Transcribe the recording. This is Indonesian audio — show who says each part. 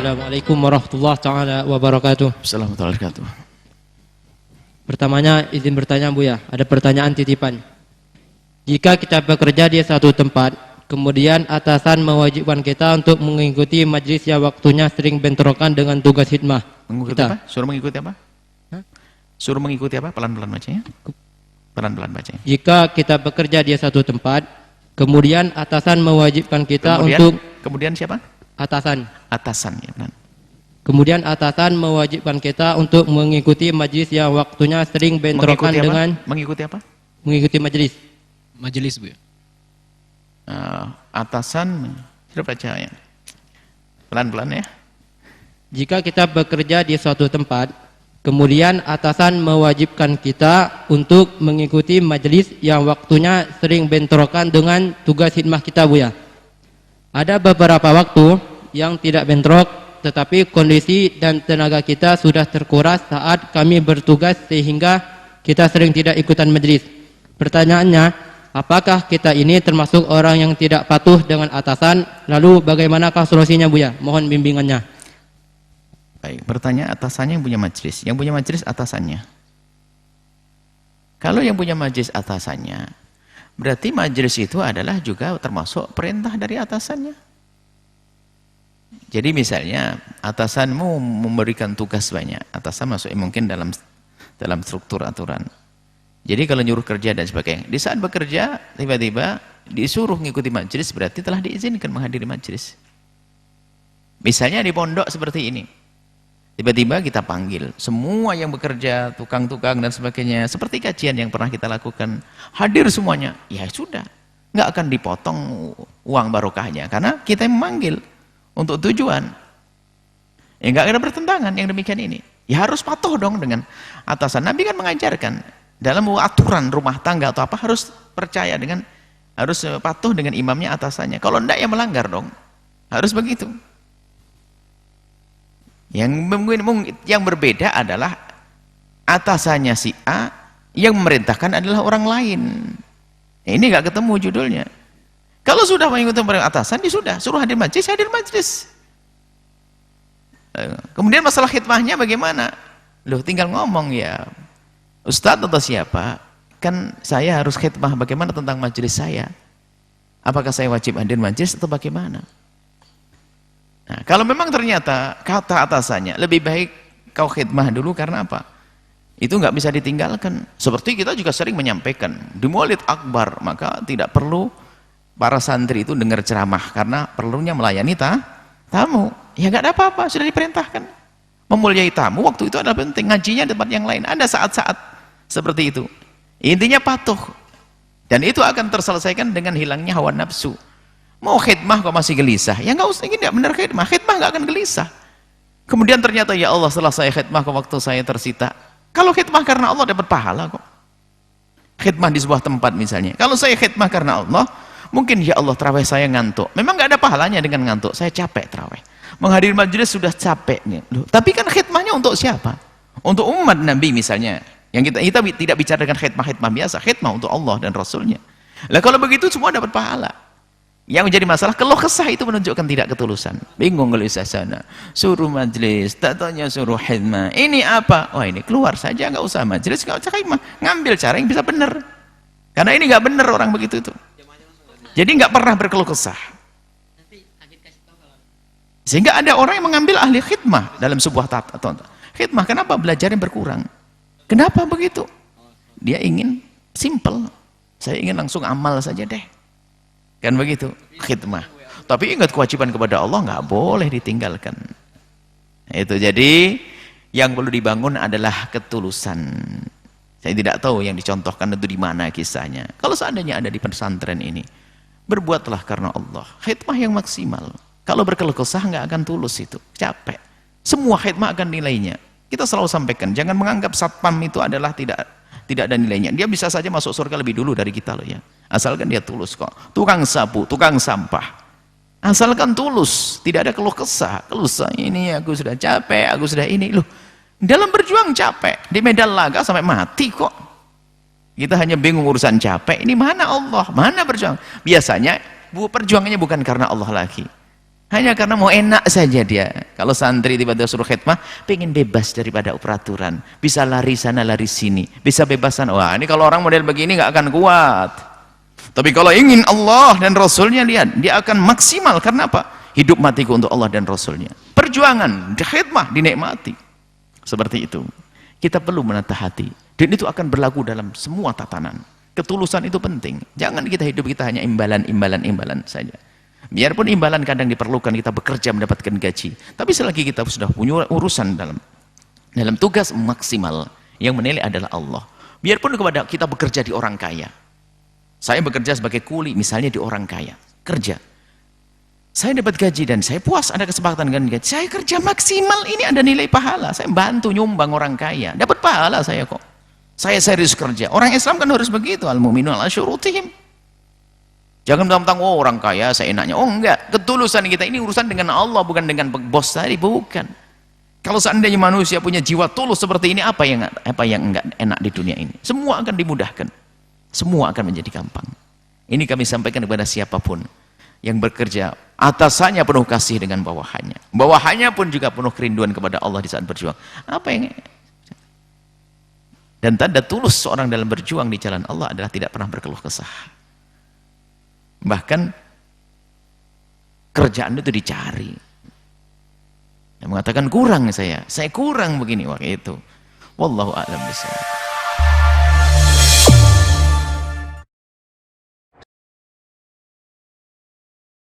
Speaker 1: Assalamualaikum warahmatullahi taala wabarakatuh.
Speaker 2: Assalamualaikum warahmatullahi wabarakatuh.
Speaker 1: Pertamanya izin bertanya Buya, ada pertanyaan titipan. Jika kita bekerja di satu tempat, kemudian atasan mewajibkan kita untuk mengikuti majlis yang waktunya sering bentrokan dengan tugas khidmah.
Speaker 2: Mengikuti
Speaker 1: kita.
Speaker 2: apa? Suruh mengikuti apa?
Speaker 1: Hah?
Speaker 2: Suruh mengikuti apa? Pelan-pelan bacanya. Pelan-pelan bacanya.
Speaker 1: Jika kita bekerja di satu tempat, kemudian atasan mewajibkan kita
Speaker 2: Kemudian siapa?
Speaker 1: Atasan.
Speaker 2: Atasan ya benar.
Speaker 1: Kemudian atasan mewajibkan kita untuk mengikuti majlis yang waktunya sering bentrokan dengan
Speaker 2: mengikuti apa?
Speaker 1: Mengikuti majlis.
Speaker 3: Majelis Bu ya.
Speaker 2: Atasan sudah baca ya. Pelan-pelan ya.
Speaker 1: Jika kita bekerja di suatu tempat, kemudian atasan mewajibkan kita untuk mengikuti majlis yang waktunya sering bentrokan dengan tugas khidmah kita Buya. Ada beberapa waktu yang tidak bentrok, tetapi kondisi dan tenaga kita sudah terkuras saat kami bertugas sehingga kita sering tidak ikutan majlis. Pertanyaannya, apakah kita ini termasuk orang yang tidak patuh dengan atasan? Lalu bagaimanakah solusinya Buya? Mohon bimbingannya.
Speaker 2: Baik, bertanya atasannya yang punya majlis. Yang punya majlis atasannya. Kalau yang punya majlis atasannya, berarti majlis itu adalah juga termasuk perintah dari atasannya. Jadi misalnya atasanmu memberikan tugas banyak, atasan masuk mungkin dalam struktur aturan. Jadi kalau nyuruh kerja dan sebagainya, di saat bekerja tiba-tiba disuruh mengikuti majelis, berarti telah diizinkan menghadiri majelis. Misalnya di pondok seperti ini, tiba-tiba kita panggil semua yang bekerja, tukang-tukang dan sebagainya, seperti kajian yang pernah kita lakukan, hadir semuanya. Ya sudah, nggak akan dipotong uang barokahnya karena kita yang memanggil untuk tujuan. Ya nggak ada bertentangan yang demikian ini. Ya harus patuh dong dengan atasan. Nabi kan mengajarkan dalam aturan rumah tangga atau apa harus percaya dengan, harus patuh dengan imamnya atasannya. Kalau enggak ya melanggar dong. Harus begitu. Yang berbeda adalah atasannya si A, yang memerintahkan adalah orang lain. Ini nggak ketemu judulnya. Kalau sudah mengikuti perintah atasan, ya sudah, suruh hadir majlis, hadir majlis. Kemudian masalah khidmahnya bagaimana? Loh, tinggal ngomong ya, Ustadz atau siapa, kan saya harus khidmah, bagaimana tentang majlis saya? Apakah saya wajib hadir majlis atau bagaimana? Nah, kalau memang ternyata kata atasannya, lebih baik kau khidmah dulu karena apa? Itu nggak bisa ditinggalkan. Seperti kita juga sering menyampaikan, di Maulid Akbar, maka tidak perlu para santri itu dengar ceramah karena perlunya melayani tamu. Ya nggak ada apa-apa, sudah diperintahkan. Memuliai tamu waktu itu adalah penting, ngajinya di tempat yang lain. Ada saat-saat seperti itu. Intinya patuh. Dan itu akan terselesaikan dengan hilangnya hawa nafsu. Mau khidmah kok masih gelisah? Ya nggak usah, ini nggak benar khidmah. Khidmah nggak akan gelisah. Kemudian ternyata ya Allah, setelah saya khidmah ke waktu saya tersita. Kalau khidmah karena Allah dapat pahala kok. Khidmah di sebuah tempat misalnya. Kalau saya khidmah karena Allah, mungkin ya Allah terawih saya ngantuk. Memang nggak ada pahalanya dengan ngantuk. Saya capek terawih. Menghadiri majelis sudah capeknya. Loh, tapi kan khidmahnya untuk siapa? Untuk umat Nabi misalnya. Yang kita tidak bicara dengan khidmah-khidmah biasa. Khidmah untuk Allah dan Rasulnya. Lah kalau begitu semua dapat pahala. Yang menjadi masalah, keluh kesah itu menunjukkan tidak ketulusan. Bingung gelisah sana. Suruh majelis, tak tanya suruh khidmah. Ini apa? Oh ini keluar saja, nggak usah majelis, nggak usah khidmah. Ngambil cara yang bisa benar. Karena ini nggak benar orang begitu itu. Jadi nggak pernah berkeluh kesah. Sehingga ada orang yang mengambil ahli khidmah dalam sebuah khidmah. Kenapa? Belajarnya berkurang. Kenapa begitu? Dia ingin simple. Saya ingin langsung amal saja deh. Kan begitu khidmah. Tapi ingat kewajiban kepada Allah nggak boleh ditinggalkan. Itu jadi yang perlu dibangun adalah ketulusan. Saya tidak tahu yang dicontohkan itu di mana kisahnya. Kalau seandainya ada di pesantren ini, berbuatlah karena Allah. Khidmah yang maksimal. Kalau berkeluh kesah nggak akan tulus itu, capek. Semua khidmah akan nilainya. Kita selalu sampaikan, jangan menganggap satpam itu adalah tidak ada nilainya. Dia bisa saja masuk surga lebih dulu dari kita loh ya. Asalkan dia tulus kok. Tukang sapu, tukang sampah. Asalkan tulus, tidak ada keluh kesah. Keluh kesah ini aku sudah capek, aku sudah ini loh. Dalam berjuang capek, di medan laga sampai mati kok. Kita hanya bingung urusan capek. Ini mana Allah? Mana berjuang? Biasanya perjuangannya bukan karena Allah lagi. Hanya karena mau enak saja dia. Kalau santri tiba-tiba suruh khidmah, pengen bebas daripada peraturan. Bisa lari sana, lari sini. Bisa bebasan. Wah, ini kalau orang model begini nggak akan kuat. Tapi kalau ingin Allah dan Rasulnya, lihat. Dia akan maksimal. Karena apa? Hidup matiku untuk Allah dan Rasulnya. Perjuangan, khidmah, dinikmati. Seperti itu. Kita perlu menatah hati. Dan itu akan berlaku dalam semua tatanan. Ketulusan itu penting. Jangan kita hidup kita hanya imbalan saja. Biarpun imbalan kadang diperlukan, kita bekerja mendapatkan gaji. Tapi selagi kita sudah punya urusan dalam tugas maksimal, yang menilai adalah Allah. Biarpun kepada kita bekerja di orang kaya. Saya bekerja sebagai kuli, misalnya di orang kaya. Kerja. Saya dapat gaji dan saya puas ada kesempatan dengan gaji. Saya kerja maksimal, ini ada nilai pahala. Saya bantu nyumbang orang kaya. Dapat pahala saya kok. Saya serius kerja. Orang Islam kan harus begitu. Al-mu'minu ala syurutihim. Jangan mentang-mentang, oh orang kaya saya enaknya. Oh enggak, ketulusan kita ini urusan dengan Allah, bukan dengan bos tadi, bukan. Kalau seandainya manusia punya jiwa tulus seperti ini, apa yang enggak enak di dunia ini? Semua akan dimudahkan. Semua akan menjadi gampang. Ini kami sampaikan kepada siapapun yang bekerja, atasannya penuh kasih dengan bawahannya. Bawahannya pun juga penuh kerinduan kepada Allah di saat berjuang. Dan tanda tulus seorang dalam berjuang di jalan Allah adalah tidak pernah berkeluh kesah. Bahkan kerjaan itu dicari. Yang mengatakan kurang saya kurang begini, wah itu. Wallahu a'lam bishawab.